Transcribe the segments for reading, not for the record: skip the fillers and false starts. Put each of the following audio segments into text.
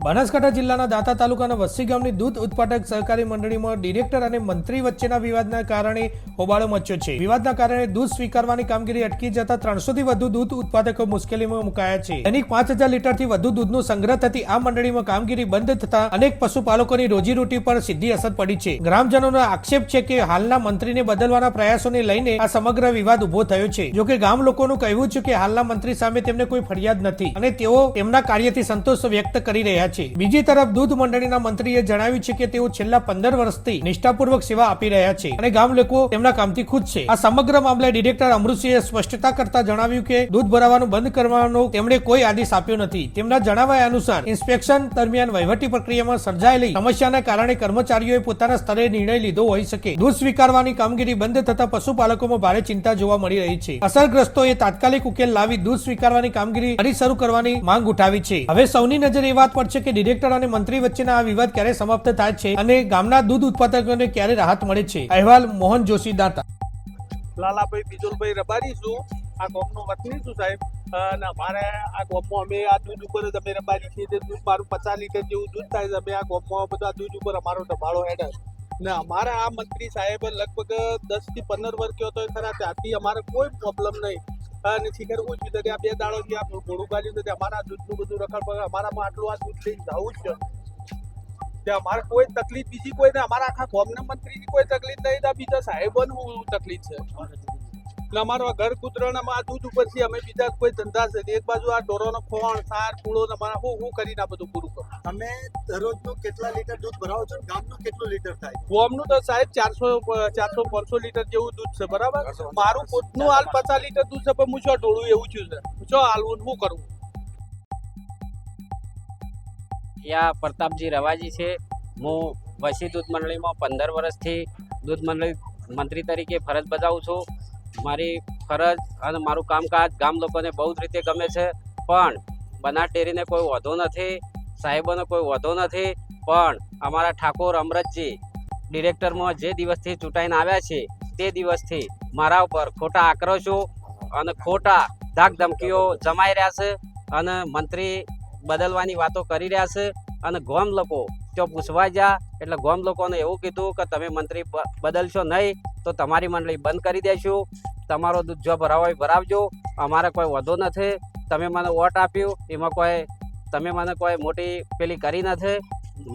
બનાસકાંઠા જિલ્લાના દાંતા તાલુકાના વસ્સી ગામની દૂધ ઉત્પાદક સહકારી મંડળીમાં ડિરેક્ટર અને મંત્રી વચ્ચેના વિવાદના કારણે હોબાળો મચ્યો છે। વિવાદના કારણે દૂધ સ્વીકારવાની કામગીરી અટકી જતા 300 થી વધુ દૂધ ઉત્પાદકો મુશ્કેલીમાં મુકાયા છે। દૈનિક 5000 લીટરથી વધુ દૂધનો સંગ્રહ થતી આ મંડળીમાં કામગીરી બંધ થતા અનેક પશુપાલકોની રોજીરોટી પર સીધી અસર પડી છે। ગ્રામજનોનો આક્ષેપ છે કે હાલના મંત્રીને બદલવાના પ્રયાસોને લઈને આ સમગ્ર વિવાદ ઉભો થયો છે। જોકે ગામ લોકોનું કહેવું છે કે હાલના મંત્રી સામે તેમને કોઈ ફરિયાદ નથી અને તેઓ તેમના કાર્યથી સંતોષ વ્યક્ત કરી રહ્યા છે। બીજી તરફ દૂધ મંડળીના મંત્રીએ જણાવ્યું છે કે તેઓ છેલ્લા 15 વર્ષથી નિષ્ઠાપૂર્વક સેવા આપી રહ્યા છે અને ગામ લોકો તેમના કામથી ખુશ છે। આ સમગ્ર મામલે ડિરેક્ટર અમૃતસિંહે સ્પષ્ટતા કરતા જણાવ્યું કે દૂધ ભરાવાનું બંધ કરવાનો તેમણે કોઈ આદેશ આપ્યો નથી। તેમના જણાવ્યા અનુસાર ઇન્સ્પેક્શન દરમિયાન વહીવટી પ્રક્રિયામાં સર્જાયેલી સમસ્યાના કારણે કર્મચારીઓએ પોતાના સ્તરે નિર્ણય લીધો હોઈ શકે। દૂધ સ્વીકારવાની કામગીરી બંધ થતા પશુપાલકોમાં ભારે ચિંતા જોવા મળી રહી છે। અસરગ્રસ્તોએ તાત્કાલિક ઉકેલ લાવી દૂધ સ્વીકારવાની કામગીરી ફરી શરૂ કરવાની માંગ ઉઠાવી છે। હવે સૌની નજર એ વાત પર છે કે ડિરેક્ટર અને મંત્રી વચ્ચેના આ વિવાદ ક્યારે સમાપ્ત થાય છે અને ગામના દૂધ ઉત્પાદકોને ક્યારે રાહત મળે છે। અહેવાલ મોહન જોશી દાંતા। લાલાભાઈ બિજુલભાઈ રબારી છું, આ ગામનો વતની છું સાહેબ। અને અમારે આ ગામમાં અમે આ દૂધ ઉપર જ અમે રબારી છીએ। દૂધ મારું 50 લીટર જેવું દૂધ થાય છે। અમે આ ગામમાં બધા દૂધ ઉપર અમારો ધબાળો હેડે ને અમારા આ મંત્રી સાહેબ લગભગ 10 થી 15 વર્ષ કયો તો ખરા, ત્યાંથી અમારે કોઈ પ્રોબ્લેમ નહીં। અને શિખર પૂછ્યું તો ત્યાં 2 દાડો થી આ ઘોડું કાઢ્યું તો અમારા દૂધનું બધું રખડ પર અમારામાં આટલું આ દૂધ લઈને જવું જ છે। અમારે કોઈ તકલીફ બીજી કોઈ નહીં, અમારા આખા ગામના મંત્રીની કોઈ તકલીફ નહીં, બીજા સાહેબોનું તકલીફ છે। એટલે અમારો ઘર કૂતરામાં આ દૂધ ઉપર છે, અમે બીજા કોઈ ધંધા છે। એક બાજુ આ ઢોરોનો ખોણ સાર પૂળો અમારા હું કરીને આ બધું પૂરું કરું। તમે દરરોજનું કેટલા લીટર દૂધ ભરાવો છો? ગામનું કેટલું લીટર થાય? ગામનું તો સાહેબ 400-500 લીટર જેવું દૂધ છે, બરાબર। મારું પોતનું હાલ 50 લીટર દૂધ છે, પણ હું શું ઢોળું એવું થયું છે, શું હાલવું શું કરવું। યા પ્રતાપજી રવાજી છે। હું વસી દૂધ મંડળીમાં 15 વર્ષથી દૂધ મંડળી મંત્રી તરીકે ફરજ બજાવું છું। મારી ફરજ અને મારું કામકાજ ગામ લોકોને બહુ જ રીતે ગમે છે, પણ બનાસ ડેરીને કોઈ વાંધો નથી, સાહેબોને કોઈ વાંધો નથી। પણ અમારા ઠાકોર અમરતજી ડિરેક્ટરમાં જે દિવસથી ચૂંટાઈને આવ્યા છે તે દિવસથી મારા ઉપર ખોટા આક્રોશો અને ખોટા ધાક ધમકીઓ જમાઈ રહ્યા છે અને મંત્રી બદલવાની વાતો કરી રહ્યા છે। અને ગામ લોકો ત્યાં પૂછવા ગયા એટલે ગામ લોકોને એવું કીધું કે તમે મંત્રી બદલશો નહીં તો તમારી મંડળી બંધ કરી દેશું। તમારો દૂધ જો ભરાવો હોય ભરાવજો, અમારે કોઈ વાંધો નથી। તમે મને વોટ આપ્યું એમાં તમે મને કોઈ મોટી પેલી કરી નથી,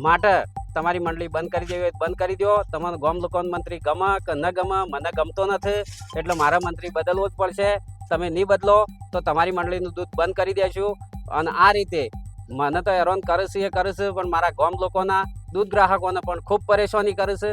માટે તમારી મંડળી બંધ કરી દેવી હોય બંધ કરી દો। તમારે ગામ લોકોનો મંત્રી ગમે કે ન ગમે મને ગમતો નથી, એટલે મારે મંત્રી બદલવો જ પડશે। તમે નહીં બદલો તો તમારી મંડળીનું દૂધ બંધ કરી દેશું। અને આ રીતે મને તો હેરાન કરે છે પણ મારા ગામ લોકોના દૂધ ગ્રાહકોને પણ ખૂબ પરેશાની કરે છે।